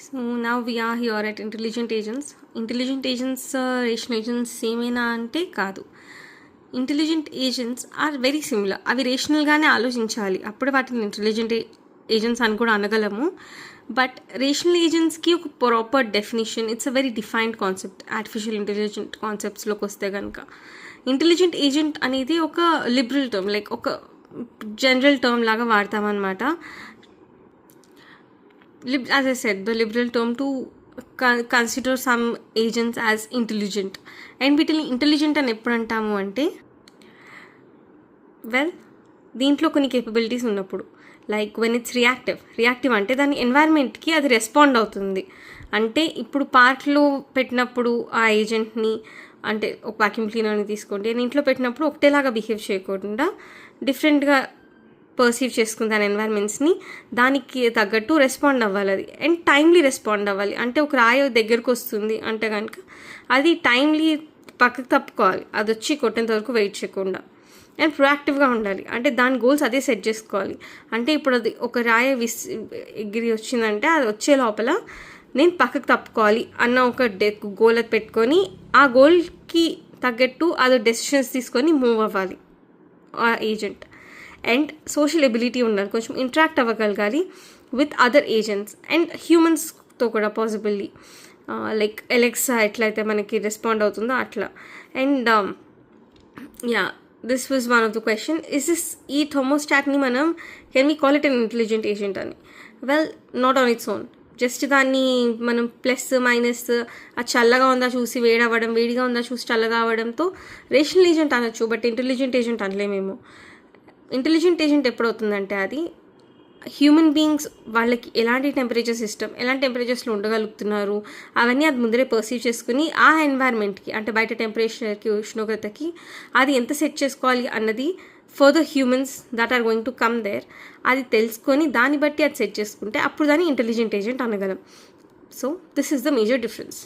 So now we are here at intelligent agents. Intelligent agents, rational agents సేమేనా అంటే కాదు. Intelligent agents are very similar. అవి రేషనల్గానే ఆలోచించాలి, అప్పుడు వాటిని ఇంటెలిజెంట్ ఏజెంట్స్ అని కూడా అనగలము. బట్ రేషనల్ ఏజెంట్స్కి ఒక proper definition, it's a very defined concept. Artificial intelligent కాన్సెప్ట్స్లోకి వస్తే కనుక ఇంటెలిజెంట్ ఏజెంట్ అనేది ఒక లిబరల్ టర్మ్, లైక్ ఒక జనరల్ టర్మ్ లాగా వాడతామన్నమాట. As I said, the liberal term to consider some agents as intelligent. And వీటిని ఇంటెలిజెంట్ అని ఎప్పుడు అంటాము అంటే, వెల్ దీంట్లో కొన్ని కేపబిలిటీస్ ఉన్నప్పుడు, లైక్ వెన్ ఇట్స్ రియాక్టివ్ అంటే దాని ఎన్వైర్న్మెంట్కి అది రెస్పాండ్ అవుతుంది. అంటే ఇప్పుడు పార్క్లో పెట్టినప్పుడు ఆ ఏజెంట్ని, అంటే ఒక వాక్యూమ్ క్లీనర్ని తీసుకోండి, నేను ఇంట్లో పెట్టినప్పుడు ఒకటేలాగా బిహేవ్ చేయకుండా డిఫరెంట్గా పర్సీవ్ చేసుకుని దాని ఎన్వైర్మెంట్స్ని, దానికి తగ్గట్టు రెస్పాండ్ అవ్వాలి అది. అండ్ టైమ్లీ రెస్పాండ్ అవ్వాలి. అంటే ఒక రాయి దగ్గరకు వస్తుంది అంటే కనుక అది టైమ్లీ పక్కకు తప్పుకోవాలి, అది వచ్చి కొట్టేంత వరకు వెయిట్ చేయకుండా. అండ్ ప్రొయాక్టివ్గా ఉండాలి, అంటే దాని గోల్స్ అదే సెట్ చేసుకోవాలి. అంటే ఇప్పుడు అది ఒక రాయి ఎగిరి వచ్చిందంటే అది వచ్చే లోపల నేను పక్కకు తప్పుకోవాలి అన్న ఒక గోల్ అది పెట్టుకొని ఆ గోల్కి తగ్గట్టు అది డెసిషన్స్ తీసుకొని మూవ్ అవ్వాలి ఆ ఏజెంట్. అండ్ సోషల్ ఎబిలిటీ ఉండాలి, కొంచెం ఇంటరాక్ట్ అవ్వగలగాలి విత్ అదర్ ఏజెంట్స్ అండ్ హ్యూమన్స్తో కూడా పాసిబిల్లీ, లైక్ ఎలెక్సా ఎట్లయితే మనకి రెస్పాండ్ అవుతుందో అట్లా. And this was one of the question, ఈ థర్మోస్టాట్ని మనం can we call it an intelligent agent అని? Well, not on its own. Just దాన్ని మనం ప్లస్ మైనస్, అది చల్లగా ఉందా చూసి వేడవ్వడం, వేడిగా ఉందా చూసి చల్లగా అవ్వడంతో రేషనల్ ఏజెంట్ అనొచ్చు, బట్ ఇంటెలిజెంట్ ఏజెంట్ అనలేమేమో. ఇంటెలిజెంట్ ఏజెంట్ ఎప్పుడవుతుందంటే అది హ్యూమన్ బీయింగ్స్ వాళ్ళకి ఎలాంటి టెంపరేచర్ సిస్టమ్, ఎలాంటి టెంపరేచర్స్లో ఉండగలుగుతున్నారు అవన్నీ అది ముందరే పర్సీవ్ చేసుకుని ఆ ఎన్వైర్న్మెంట్కి, అంటే బయట టెంపరేచర్కి, ఉష్ణోగ్రతకి అది ఎంత సెట్ చేసుకోవాలి అన్నది for the humans that are going to come there, అది తెలుసుకొని దాన్ని బట్టి అది సెట్ చేసుకుంటే అప్పుడు దాన్ని ఇంటెలిజెంట్ ఏజెంట్ అనగలం. So this is the major difference.